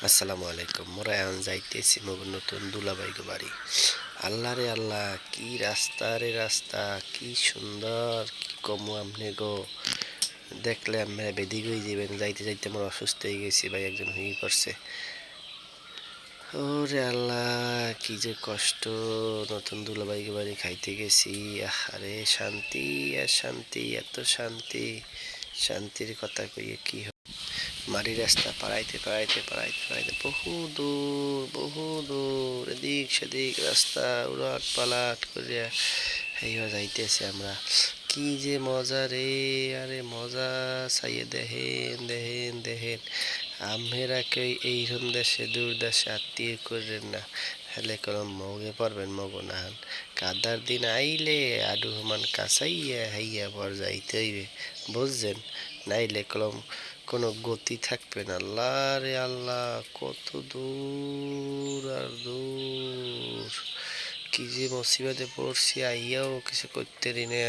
আসসালামু আলাইকুম। মোরা এখন যাইতেছি মোর নতুন দুলাভাইগো বাড়ি। আল্লাহ রে আল্লাহ, কি রাস্তা রে রাস্তা, কি সুন্দর, কি কমু আমনেগো। দেখলে আপনারা বেদিক হয়ে যাবেন। যাইতে যাইতে মোর অসুস্থ হয়ে গেছি ভাই, একজন হয়ে পড়ছে। ওরে আল্লাহ, কি যে কষ্ট। নতুন দুলাভাইগো বাড়ি খাইতে গেছি, আরে শান্তি আর শান্তি, এত শান্তি। শান্তির কথা কইয়ে কি মাটির রাস্তা পাড়াইতে বহু দূর এদিক সেদিক রাস্তা উলট পালাট করিয়া হেইয়া যাইতেছে আমরা। কি যে মজা রে, আরে মজা। চাইয়ে দেখেন আমেরা কেউ এইরম দেশে দূর দেশে আত্মীয় করেন না, হেলে কলম মগে পারবেন মগো নাহান। কাদার দিন আইলে আডু সমান কাছাইয়া হাইয়া পর যাইতে হইবে, বুঝছেন? নাইলে কলম কোনো গতি থাকবে না। আল্লাহ রে আল্লাহ, কত দূর আর দূর। কি যে মুসিবতে পড়ছি, আইয়াও কিছু করতে রি না।